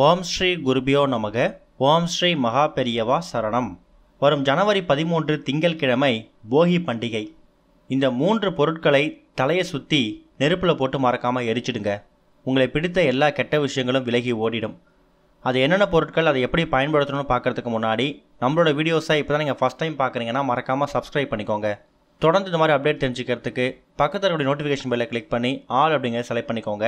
ஓம் ஸ்ரீ குருபியோ நமக. ஓம் ஸ்ரீ மகா பெரியவா சரணம். வரும் ஜனவரி 13 திங்கட்கிழமை போகி பண்டிகை. இந்த 3 பொருட்களை தலையை சுற்றி நெருப்பில் போட்டு மறக்காமல் எரிச்சிடுங்க. உங்களை பிடித்த எல்லா கெட்ட விஷயங்களும் விலகி ஓடிடும். அது என்னென்ன பொருட்கள், அதை எப்படி பயன்படுத்தணும்னு பார்க்குறதுக்கு முன்னாடி நம்மளோட வீடியோஸை இப்போ தான் நீங்கள் ஃபஸ்ட் டைம் பார்க்குறீங்கன்னா மறக்காமல் சப்ஸ்கிரைப் பண்ணிக்கோங்க. தொடர்ந்து இந்த மாதிரி அப்டேட் தெரிஞ்சுக்கிறதுக்கு பக்கத்தில் இருக்கக்கூடிய நோட்டிஃபிகேஷன் பெல்லை கிளிக் பண்ணி ஆல் அப்படிங்கிறத செலக்ட் பண்ணிக்கோங்க.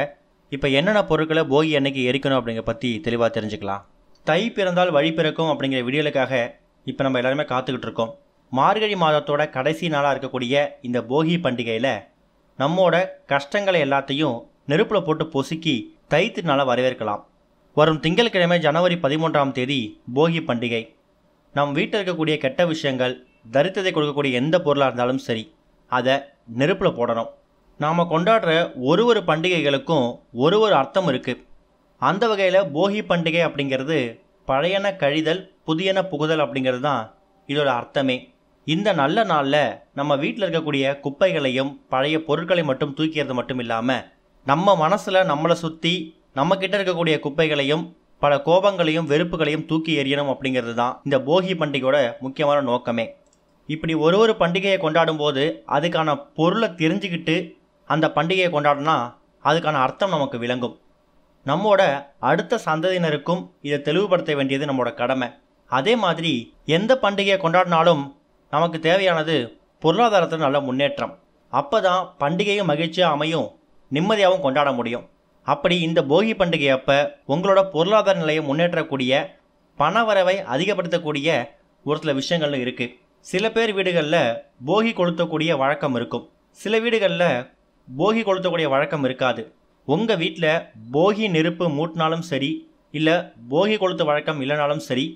இப்போ என்னென்ன பொருட்களை போகி அன்னைக்கு எரிக்கணும் அப்படிங்கிற பற்றி தெளிவாக தெரிஞ்சுக்கலாம். தை பிறந்தால் வழி பிறக்கும் அப்படிங்கிற வீடியோலுக்காக இப்போ நம்ம எல்லாருமே காத்துக்கிட்டு இருக்கோம். மார்கழி மாதத்தோட கடைசி நாளாக இருக்கக்கூடிய இந்த போகி பண்டிகையில் நம்மோட கஷ்டங்களை எல்லாத்தையும் நெருப்பில் போட்டு பொசுக்கி தை திருநாளை வரவேற்கலாம். வரும் திங்கட்கிழமை ஜனவரி 13 போகி பண்டிகை. நம் வீட்டில் இருக்கக்கூடிய கெட்ட விஷயங்கள், தரித்திரத்தை கொடுக்கக்கூடிய எந்த பொருளாக இருந்தாலும் சரி, அதை நெருப்பில் போடணும். நாம் கொண்டாடுற ஒரு பண்டிகைகளுக்கும் ஒரு அர்த்தம் இருக்குது. அந்த வகையில் போகி பண்டிகை அப்படிங்கிறது பழையன கழிதல் புதியன புகுதல் அப்படிங்கிறது தான் இதோட அர்த்தமே. இந்த நல்ல நாளில் நம்ம வீட்டில் இருக்கக்கூடிய குப்பைகளையும் பழைய பொருட்களை மட்டும் தூக்கிறது மட்டும் இல்லாமல் நம்ம மனசில் நம்மளை சுற்றி நம்மக்கிட்ட இருக்கக்கூடிய குப்பைகளையும் பல கோபங்களையும் வெறுப்புகளையும் தூக்கி எறியணும் அப்படிங்கிறது தான் இந்த போகி பண்டிகையோட முக்கியமான நோக்கமே. இப்படி ஒரு பண்டிகையை கொண்டாடும் போது அதுக்கான பொருளை தெரிஞ்சுக்கிட்டு அந்த பண்டிகையை கொண்டாடினா அதுக்கான அர்த்தம் நமக்கு விளங்கும். நம்மோட அடுத்த சந்ததியினருக்கும் இதை தெளிவுபடுத்த வேண்டியது நம்மளோட கடமை. அதே மாதிரி எந்த பண்டிகையை கொண்டாடினாலும் நமக்கு தேவையானது பொருளாதாரத்தில் நல்ல முன்னேற்றம். அப்போ தான் பண்டிகையும் மகிழ்ச்சியாக அமையும், நிம்மதியாகவும் கொண்டாட முடியும். அப்படி இந்த போகி பண்டிகை அப்போ உங்களோட பொருளாதார நிலையை முன்னேற்றக்கூடிய பணவரவை அதிகப்படுத்தக்கூடிய ஒரு சில விஷயங்கள்னு இருக்குது. சில பேர் வீடுகளில் போகி கொளுத்தக்கூடிய வழக்கம் இருக்கும், சில வீடுகளில் போகி கொளுத்தக்கூடிய வழக்கம் இருக்காது. உங்கள் வீட்டில் போகி நெருப்பு மூட்டினாலும் சரி, இல்லை போகி கொளுத்த வழக்கம் இல்லைனாலும் சரி,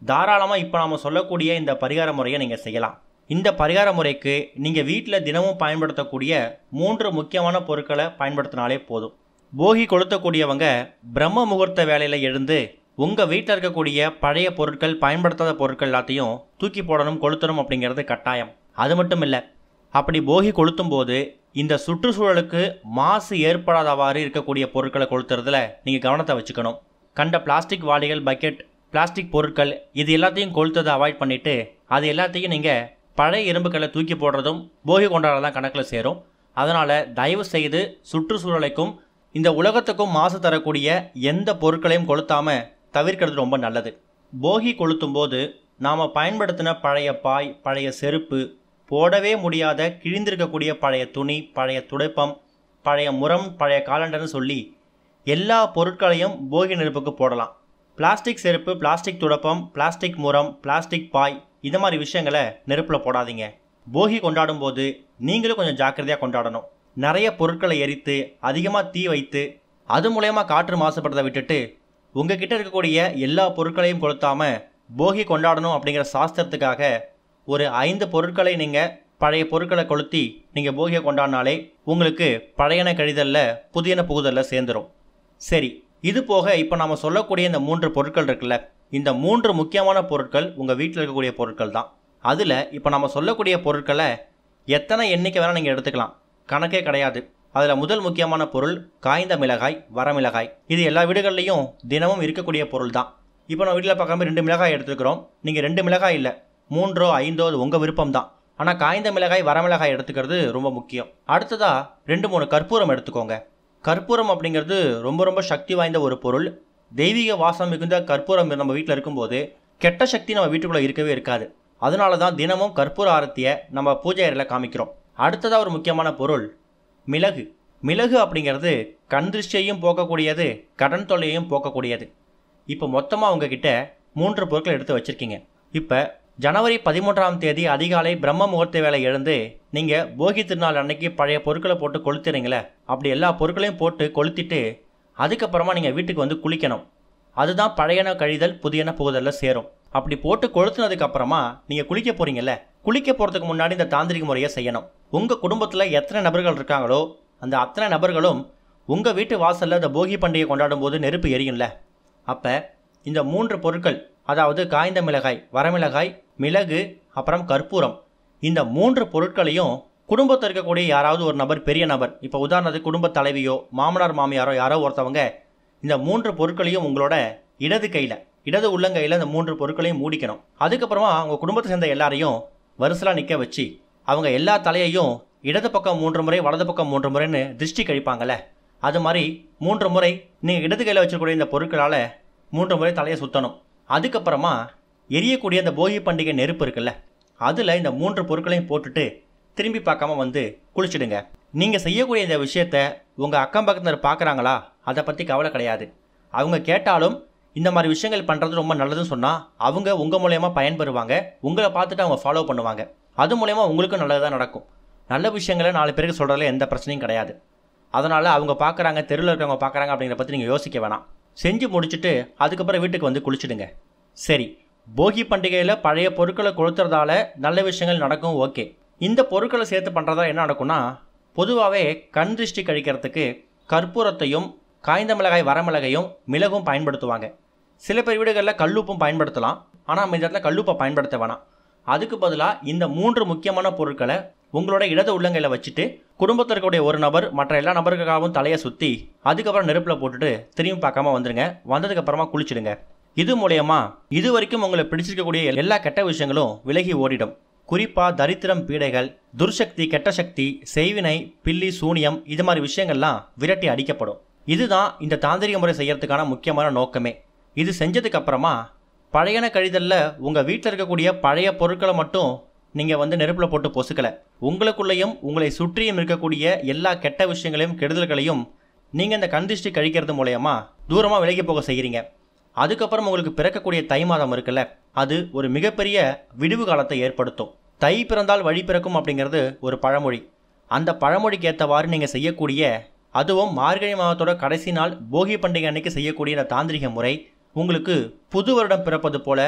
தாராளமாக இப்போ நாம் சொல்லக்கூடிய இந்த பரிகார முறையை நீங்கள் செய்யலாம். இந்த பரிகார முறைக்கு நீங்கள் வீட்டில் தினமும் பயன்படுத்தக்கூடிய 3 முக்கியமான பொருட்களை பயன்படுத்தினாலே போதும். போகி கொளுத்தக்கூடியவங்க பிரம்ம முகூர்த்த வேலையில் எழுந்து உங்கள் வீட்டில் இருக்கக்கூடிய பழைய பொருட்கள், பயன்படுத்தாத பொருட்கள் எல்லாத்தையும் தூக்கி போடணும், கொளுத்தணும் அப்படிங்கிறது கட்டாயம். அது மட்டும் இல்லை, அப்படி போகி கொளுத்தும் போது இந்த சுற்றுச்சூழலுக்கு மாசு ஏற்படாதவாறு இருக்கக்கூடிய பொருட்களை கொளுத்துறதுல நீங்கள் கவனத்தை வச்சுக்கணும். கண்ட பிளாஸ்டிக் வாளிகள், பக்கெட், பிளாஸ்டிக் பொருட்கள் இது எல்லாத்தையும் கொளுத்ததை அவாய்ட் பண்ணிவிட்டு அது எல்லாத்தையும் நீங்கள் பழைய இரும்புகளை தூக்கி போடுறதும் போகி கொண்டாடுறதான் கணக்கில் சேரும். அதனால் தயவு செய்து சுற்றுச்சூழலுக்கும் இந்த உலகத்துக்கும் மாசு தரக்கூடிய எந்த பொருட்களையும் கொளுத்தாமல் தவிர்க்கிறது ரொம்ப நல்லது. போகி கொளுத்தும் போது நாம் பயன்படுத்தின பழைய பாய், பழைய செருப்பு, போடவே முடியாத கிழிந்திருக்கக்கூடிய பழைய துணி, பழைய துடைப்பம், பழைய முறம், பழைய காலண்டர்னு சொல்லி எல்லா பொருட்களையும் போகி நெருப்புக்கு போடலாம். பிளாஸ்டிக் செருப்பு, பிளாஸ்டிக் துடைப்பம், பிளாஸ்டிக் முறம், பிளாஸ்டிக் பாய் இந்த மாதிரி விஷயங்களை நெருப்பில் போடாதீங்க. போகி கொண்டாடும் போது நீங்களும் கொஞ்சம் ஜாக்கிரதையாக கொண்டாடணும். நிறைய பொருட்களை எரித்து அதிகமாக தீ வைத்து அது மூலயமா காற்று மாசுபடுறதை விட்டுட்டு உங்ககிட்ட இருக்கக்கூடிய எல்லா பொருட்களையும் கொளுத்தாமல் போகி கொண்டாடணும் அப்படிங்கிற சாஸ்திரத்துக்காக ஒரு 5 பொருட்களை நீங்கள் பழைய பொருட்களை கொளுத்தி நீங்கள் போகியை கொண்டாடினாலே உங்களுக்கு பழையன கழிதலில் புதியன புகுதலில் சேர்ந்துடும். சரி, இது போக இப்போ நாம் சொல்லக்கூடிய இந்த 3 பொருட்கள் இருக்குல்ல, இந்த 3 முக்கியமான பொருட்கள் உங்கள் வீட்டில் இருக்கக்கூடிய பொருட்கள் தான். அதில் இப்போ நம்ம சொல்லக்கூடிய பொருட்களை எத்தனை எண்ணிக்கை வேணால் நீங்கள் எடுத்துக்கலாம், கணக்கே கிடையாது. அதில் முதல் முக்கியமான பொருள் காய்ந்த மிளகாய், வரமிளகாய். இது எல்லா வீடுகள்லையும் தினமும் இருக்கக்கூடிய பொருள் தான். இப்போ நம்ம வீட்டில் பார்க்காம 2 மிளகாய் எடுத்துக்கிறோம். நீங்கள் 2 மிளகாய் இல்லை, 3 5 அது உங்கள் விருப்பம் தான். ஆனால் காய்ந்த மிளகாய், வரமிளகாய் எடுத்துக்கிறது ரொம்ப முக்கியம். அடுத்ததாக 2-3 கற்பூரம் எடுத்துக்கோங்க. கற்பூரம் அப்படிங்கிறது ரொம்ப சக்தி வாய்ந்த ஒரு பொருள். தெய்வீக வாசம் மிகுந்த கற்பூரம் நம்ம வீட்டில் இருக்கும்போது கெட்ட சக்தி நம்ம வீட்டுக்குள்ளே இருக்கவே இருக்காது. அதனால தான் தினமும் கற்பூர ஆரத்தியை நம்ம பூஜை அறையில் காமிக்கிறோம். அடுத்ததாக ஒரு முக்கியமான பொருள் மிளகு. மிளகு அப்படிங்கிறது கண் திருஷ்டியையும் போக்கக்கூடியது, கடன் தொல்லையையும் போக்கக்கூடியது. இப்போ மொத்தமாக உங்ககிட்ட 3 பொருட்கள் எடுத்து வச்சுருக்கீங்க. இப்போ ஜனவரி 13 அதிகாலை பிரம்ம முகூர்த்த வேலை எழுந்து நீங்கள் போகி திருநாள் அன்னைக்கு பழைய பொருட்களை போட்டு கொளுத்துறீங்களே, அப்படி எல்லா பொருட்களையும் போட்டு கொளுத்திட்டு அதுக்கப்புறமா நீங்கள் வீட்டுக்கு வந்து குளிக்கணும். அதுதான் பழையன கழிதல் புதியன புகுதலில் சேரும். அப்படி போட்டு கொளுத்துனதுக்கப்புறமா நீங்கள் குளிக்க போகிறீங்கல்ல, குளிக்க போகிறதுக்கு முன்னாடி இந்த தாந்திரிக முறையை செய்யணும். உங்கள் குடும்பத்தில் எத்தனை நபர்கள் இருக்காங்களோ அந்த அத்தனை நபர்களும் உங்கள் வீட்டு வாசலில் இந்த போகி பண்டிகை கொண்டாடும் போது நெருப்பு எரியும்ல, அப்போ இந்த 3 பொருட்கள், அதாவது காய்ந்த மிளகாய், வரமிளகாய், மிளகு, அப்புறம் கற்பூரம், இந்த 3 பொருட்களையும் குடும்பத்தில் இருக்கக்கூடிய யாராவது ஒரு நபர், பெரிய நபர், இப்போ உதாரணத்துக்கு குடும்ப தலைவியோ மாமனார் மாமியாரோ யாரோ ஒருத்தவங்க இந்த 3 பொருட்களையும் உங்களோட இடது கையில், இடது உள்ளங்கையில் இந்த 3 பொருட்களையும் மூடிக்கணும். அதுக்கப்புறமா உங்கள் குடும்பத்தை சேர்ந்த எல்லாரையும் வரிசலாக நிற்க வச்சு அவங்க எல்லா தலையையும் இடது பக்கம் 3 முறை, வலது பக்கம் 3 முறைன்னு திருஷ்டி கழிப்பாங்கள்ல, அது மாதிரி 3 முறை நீங்கள் இடது கையில் வச்சுக்கூடிய இந்த பொருட்களால் 3 முறை தலையை சுற்றணும். அதுக்கப்புறமா எரியக்கூடிய அந்த போகி பண்டிகை நெருப்பு இருக்குல்ல, அதில் இந்த 3 பொருட்களையும் போட்டுட்டு திரும்பி பார்க்காம வந்து குளிச்சுடுங்க. நீங்கள் செய்யக்கூடிய இந்த விஷயத்த உங்கள் அக்கம் பக்கத்தினர் பார்க்குறாங்களா, அதை பற்றி கவலை கிடையாது. அவங்க கேட்டாலும் இந்த மாதிரி விஷயங்கள் பண்ணுறது ரொம்ப நல்லதுன்னு சொன்னால் அவங்க உங்கள் மூலயமா பயன்பெறுவாங்க. உங்களை பார்த்துட்டு அவங்க ஃபாலோ பண்ணுவாங்க. அது மூலயமா உங்களுக்கும் நல்லது தான் நடக்கும். நல்ல விஷயங்களை 4 பேருக்கு சொல்கிறதுல எந்த பிரச்சனையும் கிடையாது. அதனால் அவங்க பார்க்குறாங்க, தெருவில் இருக்கிறவங்க பார்க்குறாங்க அப்படிங்கிற பற்றி நீங்கள் யோசிக்க வேணாம். செஞ்சு முடிச்சுட்டு அதுக்கப்புறம் வீட்டுக்கு வந்து குளிச்சுடுங்க. சரி, போகி பண்டிகையில் பழைய பொருட்களை கொளுத்துறதால நல்ல விஷயங்கள் நடக்கும், ஓகே. இந்த பொருட்களை சேர்த்து பண்ணுறதா என்ன நடக்கும்னா, பொதுவாகவே கண் திருஷ்டி கழிக்கிறதுக்கு கற்பூரத்தையும் காய்ந்த மிளகாய், வரமிளகையும், மிளகும் பயன்படுத்துவாங்க. சில பேர் வீடுகளில் கல்லுப்பும் பயன்படுத்தலாம். ஆனால் இந்த இடத்துல கல்லுப்பை பயன்படுத்த வேணாம். அதுக்கு பதிலாக இந்த 3 முக்கியமான பொருட்களை உங்களோட இடது உள்ளங்கையில் வச்சுட்டு குடும்பத்தில் இருக்கக்கூடிய ஒரு நபர் மற்ற எல்லா நபர்களுக்காகவும் தலையை சுற்றி அதுக்கப்புறம் நெருப்பில் போட்டுட்டு திரும்பி பார்க்காம வந்துடுங்க. வந்ததுக்கப்புறமா குளிச்சுடுங்க. இது மூலயமா இது வரைக்கும் உங்களை பிடிச்சிருக்கக்கூடிய எல்லா கெட்ட விஷயங்களும் விலகி ஓடிடும். குறிப்பாக தரித்திரம், பீடைகள், துர்சக்தி, கெட்ட சக்தி, செய்வினை, பில்லி, சூனியம், இது மாதிரி விஷயங்கள்லாம் விரட்டி அடிக்கப்படும். இதுதான் இந்த தாந்திரிக முறை செய்யறதுக்கான முக்கியமான நோக்கமே. இது செஞ்சதுக்கு அப்புறமா பழையன கழிதலில் உங்கள் வீட்டில் இருக்கக்கூடிய பழைய பொருட்களை மட்டும் நீங்கள் வந்து நெருப்பில் போட்டு பொசுக்கலை. உங்களுக்குள்ளேயும் உங்களை சுற்றியும் இருக்கக்கூடிய எல்லா கெட்ட விஷயங்களையும் கெடுதல்களையும் நீங்கள் இந்த கண்திஷ்டி கழிக்கிறது மூலயமா தூரமாக விலகி போக செய்கிறீங்க. அதுக்கப்புறம் உங்களுக்கு பிறக்கக்கூடிய தை மாதம் இருக்குல்ல, அது ஒரு மிகப்பெரிய விடிவு காலத்தை ஏற்படுத்தும். தை பிறந்தால் வழி பிறக்கும் அப்படிங்கிறது ஒரு பழமொழி. அந்த பழமொழிக்கு ஏற்றவாறு நீங்கள் செய்யக்கூடிய, அதுவும் மார்கழி மாதத்தோட கடைசி நாள் போகி பண்டிகை அன்னைக்கு செய்யக்கூடிய இந்த தாந்திரிக முறை உங்களுக்கு புது வருடம் பிறப்பது போல,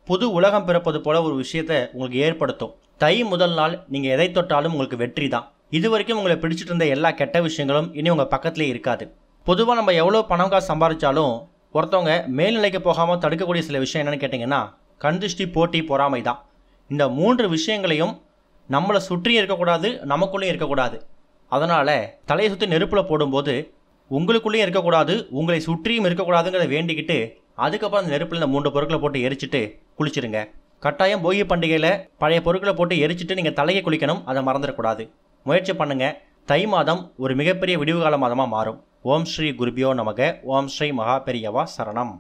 புது உலகம் பிறப்பது போல ஒரு விஷயத்தை உங்களுக்கு ஏற்படுத்தும். தை முதல் நாள் நீங்கள் எதை தொட்டாலும் உங்களுக்கு வெற்றி தான். இது வரைக்கும் உங்களை பிடிச்சிட்டு இருந்த எல்லா கெட்ட விஷயங்களும் இனி உங்கள் பக்கத்துலேயே இருக்காது. பொதுவாக நம்ம எவ்வளோ பணம் காசு சம்பாதிச்சாலும் ஒருத்தவங்க மேல்நிலைக்கு போகாமல் தடுக்கக்கூடிய சில விஷயம் என்னென்னு கேட்டிங்கன்னா, கண்திஷ்டி, போட்டி, பொறாமை தான். இந்த 3 விஷயங்களையும் நம்மளை சுற்றியும் இருக்கக்கூடாது, நமக்குள்ளேயும் இருக்கக்கூடாது. அதனால் தலையை சுற்றி நெருப்பில் போடும்போது உங்களுக்குள்ளேயும் இருக்கக்கூடாது, உங்களை சுற்றியும் இருக்கக்கூடாதுங்கிறத வேண்டிக்கிட்டு அதுக்கப்புறம் அந்த நெருப்பில் இந்த 3 பொருட்களை போட்டு எரிச்சிட்டு குளிச்சிடுங்க. கட்டாயம் போகி பண்டிகையில் பழைய பொருட்களை போட்டு எரிச்சிட்டு நீங்கள் தலையை குளிக்கணும், அதை மறந்துடக்கூடாது. முயற்சி பண்ணுங்கள். தை மாதம் ஒரு மிகப்பெரிய விடிவுகால மாதமாக மாறும். ஓம் ஸ்ரீ குருபியோ நமக. ஓம் ஸ்ரீ மகா பெரியவா சரணம்.